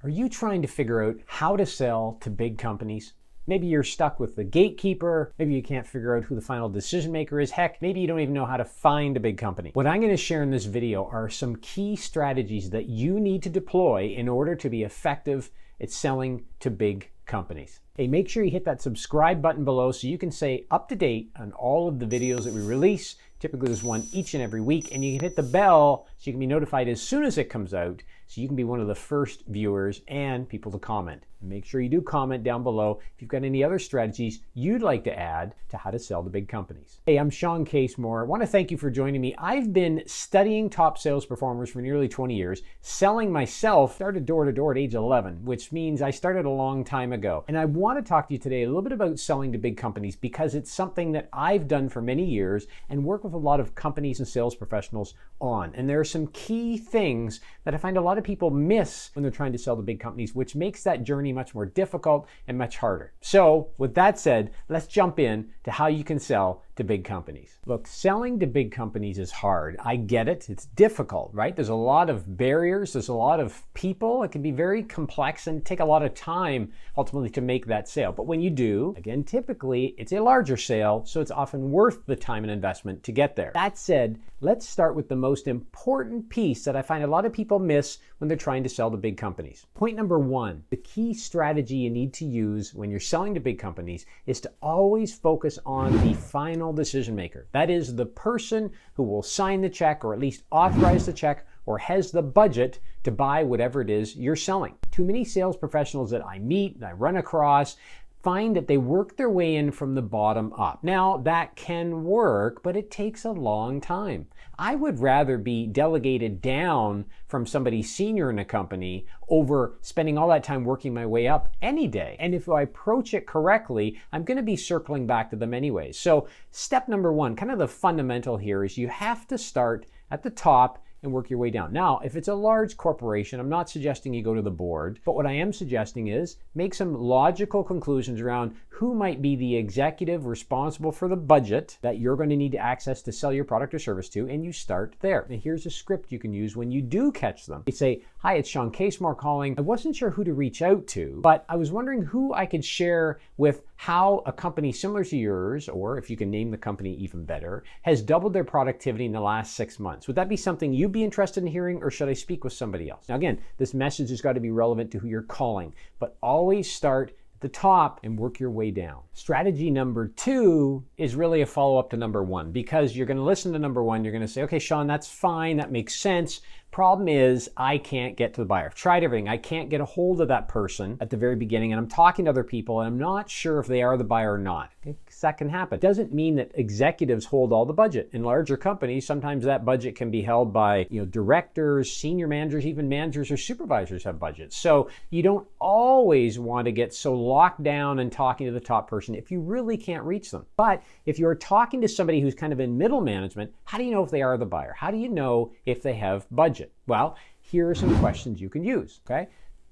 Are you trying to figure out how to sell to big companies? Maybe you're stuck with the gatekeeper. Maybe you can't figure out who the final decision maker is. Heck, maybe you don't even know how to find a big company. What I'm going to share in this video are some key strategies that you need to deploy in order to be effective at selling to big companies. Hey, make sure you hit that subscribe button below so you can stay up to date on all of the videos that we release. Typically there's one each and every week, and you can hit the bell so you can be notified as soon as it comes out so you can be one of the first viewers and people to comment. And make sure you do comment down below if you've got any other strategies you'd like to add to how to sell to big companies. Hey, I'm Shawn Casemore. I want to thank you for joining me. I've been studying top sales performers for nearly 20 years. Selling myself, started door to door at age 11, which means I started a long time ago. And I want to talk to you today a little bit about selling to big companies because it's something that I've done for many years and work with a lot of companies and sales professionals on. And there are some key things that I find a lot of people miss when they're trying to sell to big companies, which makes that journey much more difficult and much harder. So with that said, let's jump in to how you can sell to big companies. Look, selling to big companies is hard. I get it. It's difficult, right? There's a lot of barriers. There's a lot of people. It can be very complex and take a lot of time ultimately to make that sale. But when you do, again, typically it's a larger sale, so it's often worth the time and investment to get there. That said, let's start with the most important piece that I find a lot of people miss when they're trying to sell to big companies. Point number one, the key strategy you need to use when you're selling to big companies is to always focus on the final decision maker. That is the person who will sign the check or at least authorize the check or has the budget to buy whatever it is you're selling. Too many sales professionals that I meet and I run across find that they work their way in from the bottom up. Now, that can work, but it takes a long time. I would rather be delegated down from somebody senior in a company over spending all that time working my way up any day. And if I approach it correctly, I'm going to be circling back to them anyways. So step number one, kind of the fundamental here, is you have to start at the top and work your way down. Now, if it's a large corporation, I'm not suggesting you go to the board, but what I am suggesting is make some logical conclusions around who might be the executive responsible for the budget that you're going to need to access to sell your product or service to, and you start there. And here's a script you can use when you do catch them. You say, "Hi, it's Shawn Casemore calling. I wasn't sure who to reach out to, but I was wondering who I could share with how a company similar to yours, or if you can name the company even better, has doubled their productivity in the last 6 months. Would that be something you'd be interested in hearing, or should I speak with somebody else?" Now again, this message has got to be relevant to who you're calling, but always start at the top and work your way down. Strategy number two is really a follow-up to number one, because you're going to listen to number one, you're going to say, "Okay, Shawn, that's fine, that makes sense. Problem is, I can't get to the buyer. I've tried everything. I can't get a hold of that person at the very beginning, and I'm talking to other people, and I'm not sure if they are the buyer or not." Okay? That can happen. Doesn't mean that executives hold all the budget. In larger companies, sometimes that budget can be held by directors, senior managers, even managers or supervisors have budgets. So you don't always want to get so locked down and talking to the top person if you really can't reach them. But if you're talking to somebody who's kind of in middle management, how do you know if they are the buyer? How do you know if they have budget? Well, here are some questions you can use, okay?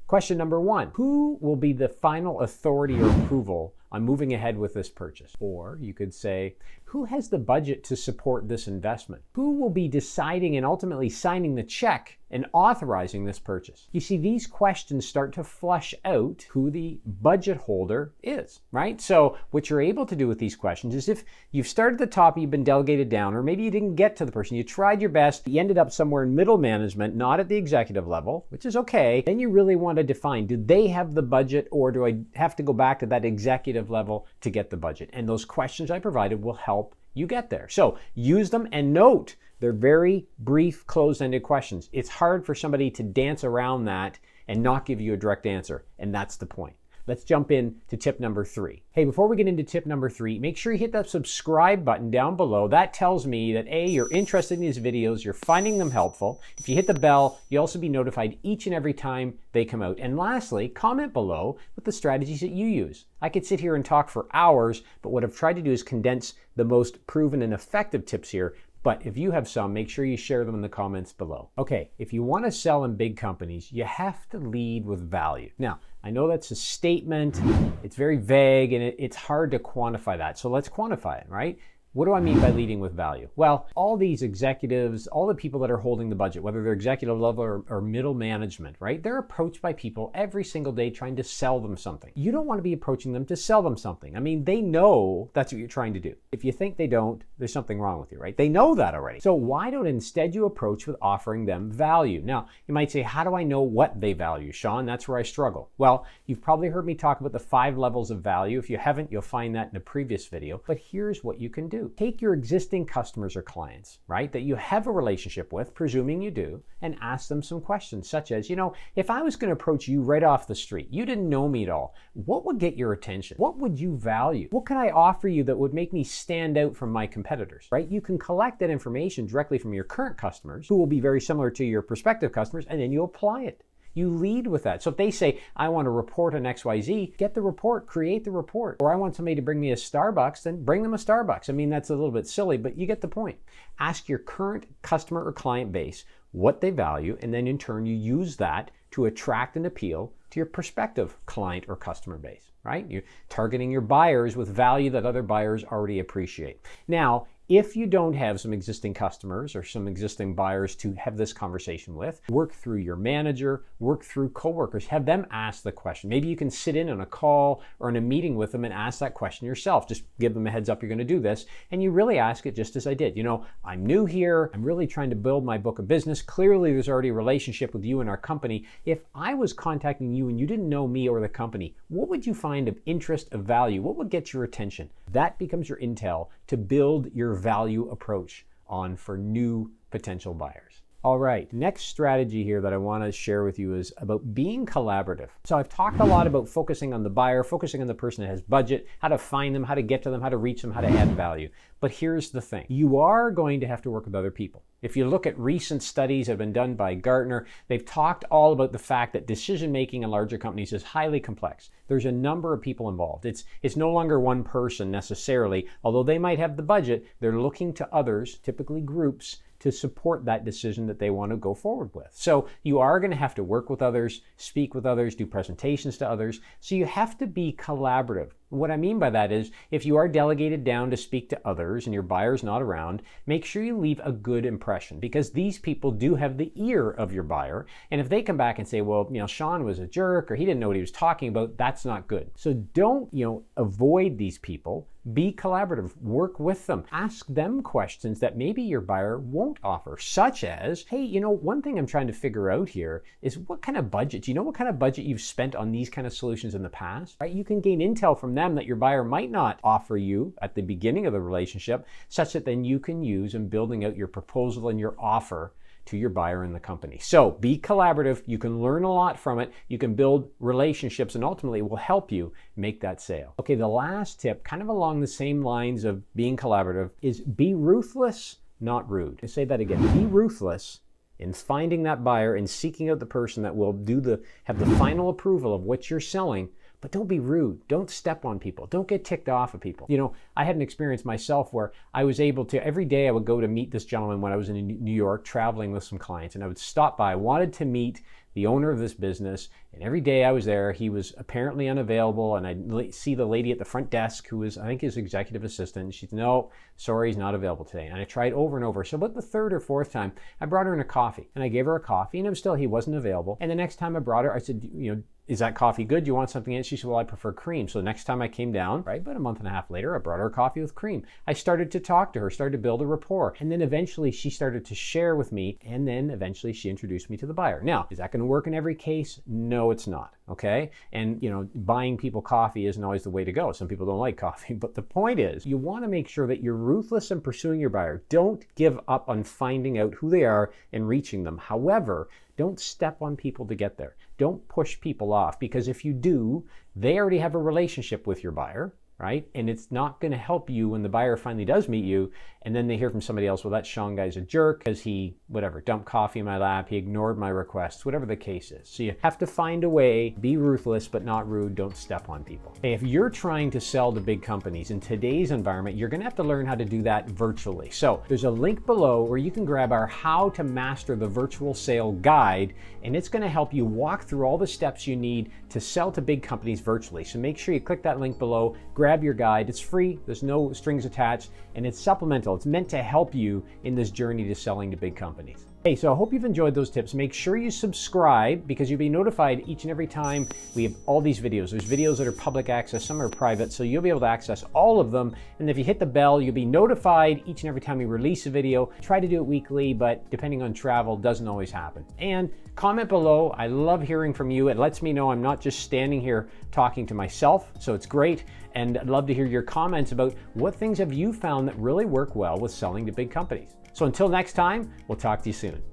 Question number one, who will be the final authority or approval on moving ahead with this purchase? Or you could say, who has the budget to support this investment? Who will be deciding and ultimately signing the check and authorizing this purchase? You see, these questions start to flush out who the budget holder is, right? So what you're able to do with these questions is, if you've started at the top, you've been delegated down, or maybe you didn't get to the person, you tried your best, you ended up somewhere in middle management, not at the executive level, which is okay, then you really want to define, do they have the budget, or do I have to go back to that executive level to get the budget? And those questions I provided will help you get there. So use them, and note, they're very brief, closed-ended questions. It's hard for somebody to dance around that and not give you a direct answer, and that's the point. Let's jump in to tip number three. Hey, before we get into tip number three, make sure you hit that subscribe button down below. That tells me that A, you're interested in these videos, you're finding them helpful. If you hit the bell, you'll also be notified each and every time they come out. And lastly, comment below with the strategies that you use. I could sit here and talk for hours, but what I've tried to do is condense the most proven and effective tips here. But if you have some, make sure you share them in the comments below. Okay, if you want to sell in big companies, you have to lead with value. Now, I know that's a statement, it's very vague, and it's hard to quantify that. So let's quantify it, right? What do I mean by leading with value? Well, all these executives, all the people that are holding the budget, whether they're executive level or middle management, right? They're approached by people every single day trying to sell them something. You don't want to be approaching them to sell them something. I mean, they know that's what you're trying to do. If you think they don't, there's something wrong with you, right? They know that already. So why don't instead you approach with offering them value? Now, you might say, how do I know what they value, Shawn? That's where I struggle. Well, you've probably heard me talk about the 5 levels of value. If you haven't, you'll find that in a previous video. But here's what you can do. Take your existing customers or clients, right, that you have a relationship with, presuming you do, and ask them some questions such as, if I was going to approach you right off the street, you didn't know me at all, what would get your attention? What would you value? What could I offer you that would make me stand out from my competitors, right? You can collect that information directly from your current customers, who will be very similar to your prospective customers, and then you apply it. You lead with that. So if they say, I want to report on XYZ, get the report, create the report. Or I want somebody to bring me a Starbucks, then bring them a Starbucks. I mean, that's a little bit silly, but you get the point. Ask your current customer or client base what they value, and then in turn, you use that to attract and appeal to your prospective client or customer base, right? You're targeting your buyers with value that other buyers already appreciate. Now, if you don't have some existing customers or some existing buyers to have this conversation with, work through your manager, work through coworkers, have them ask the question. Maybe you can sit in on a call or in a meeting with them and ask that question yourself. Just give them a heads up you're going to do this, and you really ask it just as I did. I'm new here. I'm really trying to build my book of business. Clearly, there's already a relationship with you and our company. If I was contacting you and you didn't know me or the company, what would you find of interest, of value? What would get your attention? That becomes your intel to build your value approach on for new potential buyers. All right, next strategy here that I want to share with you is about being collaborative. So I've talked a lot about focusing on the buyer, focusing on the person that has budget, how to find them, how to get to them, how to reach them, how to add value. But here's the thing. You are going to have to work with other people. If you look at recent studies that have been done by Gartner, they've talked all about the fact that decision-making in larger companies is highly complex. There's a number of people involved. It's no longer one person necessarily. Although they might have the budget, they're looking to others, typically groups, to support that decision that they want to go forward with. So you are going to have to work with others, speak with others, do presentations to others. So you have to be collaborative. What I mean by that is, if you are delegated down to speak to others and your buyer's not around, make sure you leave a good impression, because these people do have the ear of your buyer. And if they come back and say, well, Shawn was a jerk, or he didn't know what he was talking about, that's not good. So don't, avoid these people. Be collaborative, work with them, ask them questions that maybe your buyer won't offer, such as, hey, one thing I'm trying to figure out here is what kind of budget, do you know what kind of budget you've spent on these kind of solutions in the past, right? You can gain intel from them that your buyer might not offer you at the beginning of the relationship, such that then you can use in building out your proposal and your offer to your buyer in the company. So be collaborative. You can learn a lot from it. You can build relationships, and ultimately it will help you make that sale. Okay, the last tip, kind of along the same lines of being collaborative, is be ruthless, not rude. I say that again. Be ruthless in finding that buyer and seeking out the person that will have the final approval of what you're selling. But don't be rude. Don't step on people. Don't get ticked off of people. I had an experience myself where I was able to, every day I would go to meet this gentleman when I was in New York traveling with some clients, and I would stop by. I wanted to meet the owner of this business, and every day I was there, he was apparently unavailable, and I'd see the lady at the front desk who was, I think, his executive assistant, and she'd, no, sorry, he's not available today. And I tried over and over. So about the third or fourth time, I brought her in a coffee, and I gave her a coffee, and he wasn't available. And the next time I brought her, I said, is that coffee good? Do you want something in it? She said, well, I prefer cream. So the next time I came down, right, about a month and a half later, I brought her a coffee with cream. I started to talk to her, started to build a rapport. And then eventually she started to share with me. And then eventually she introduced me to the buyer. Now, is that going to work in every case? No, it's not. Okay. And, buying people coffee isn't always the way to go. Some people don't like coffee. But the point is, you want to make sure that you're ruthless in pursuing your buyer. Don't give up on finding out who they are and reaching them. However, don't step on people to get there. Don't push people off, because if you do, they already have a relationship with your buyer, right? And it's not going to help you when the buyer finally does meet you, and then they hear from somebody else, well, that Shawn guy's a jerk because he, dumped coffee in my lap, he ignored my requests, whatever the case is. So you have to find a way, be ruthless but not rude, don't step on people. Hey, if you're trying to sell to big companies in today's environment, you're going to have to learn how to do that virtually. So there's a link below where you can grab our How to Master the Virtual Sale guide, and it's going to help you walk through all the steps you need to sell to big companies virtually. So make sure you click that link below, grab grab your guide. It's free, there's no strings attached, and it's supplemental. It's meant to help you in this journey to selling to big companies. Hey, so I hope you've enjoyed those tips. Make sure you subscribe because you'll be notified each and every time we have all these videos. There's videos that are public access, some are private, so you'll be able to access all of them. And if you hit the bell, you'll be notified each and every time we release a video. Try to do it weekly, but depending on travel, doesn't always happen. And comment below. I love hearing from you. It lets me know I'm not just standing here talking to myself, so it's great. And I'd love to hear your comments about what things have you found that really work well with selling to big companies. So until next time, we'll talk to you soon.